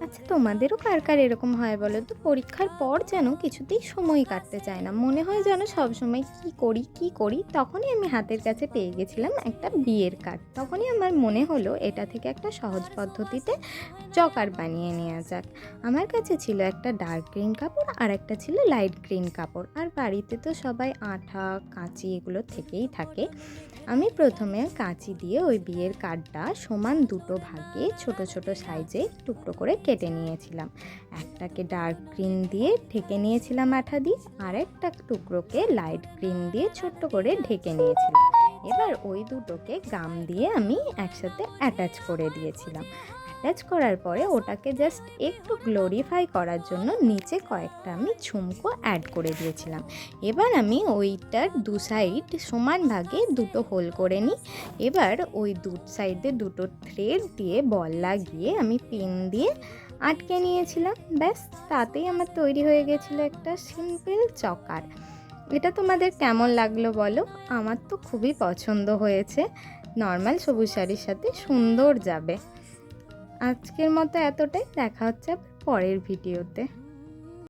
আচ্ছা, তোমাদেরও কার কার এরকম হয় বলো তো? পরীক্ষার পর যেন কিছুতেই সময় কাটতে চায় না, মনে হয় যেন সবসময় কি করি কি করি। তখনই আমি হাতের কাছে পেয়ে গেছিলাম একটা বিয়ের কার্ড। তখনই আমার মনে হলো এটা থেকে একটা সহজ পদ্ধতিতে চকার বানিয়ে নেওয়া যাক। আমার কাছে ছিল একটা ডার্ক গ্রিন কাপড় আর একটা ছিল লাইট গ্রিন কাপড়, আর বাড়িতে তো সবাই আঠা কাঁচি এগুলো থেকেই থাকে। আমি প্রথমে কাঁচি দিয়ে ওই বিয়ের কার্ডটা সমান দুটো ভাগে ছোট ছোট সাইজে টুকরো করে কেটে নিয়েছিলাম। একটাকে ডার্ক গ্রিন দিয়ে ঢেকে নিয়েছিলাম আঠা দিয়ে, আর একটা টুকরোকে লাইট গ্রিন দিয়ে ছোট্ট করে ঢেকে নিয়েছিলাম। এবার ওই দুটোকে গাম দিয়ে আমি একসাথে অ্যাটাচ করে দিয়েছিলাম। অ্যাটাচ করার পরে ওটাকে জাস্ট একটু গ্লোরিফাই করার জন্য নিচে কয়েকটা আমি ঝুমকো অ্যাড করে দিয়েছিলাম। এবার আমি ওইটার দু সাইড সমান ভাগে দুটো হোল করে নিই। এবার ওই দু সাইডে দুটো থ্রেড দিয়ে বল লাগিয়ে আমি পিন দিয়ে আটকে নিয়েছিলাম। ব্যাস, তাতেই আমার তৈরি হয়ে গেছিলো একটা সিম্পল চকার। এটা তোমাদের কেমন লাগলো বলো? আমার তো খুবই পছন্দ হয়েছে। নর্মাল সবুজ শাড়ির সাথে সুন্দর যাবে। আজকের মতো এতটাই, দেখা হচ্ছে পরের ভিডিওতে।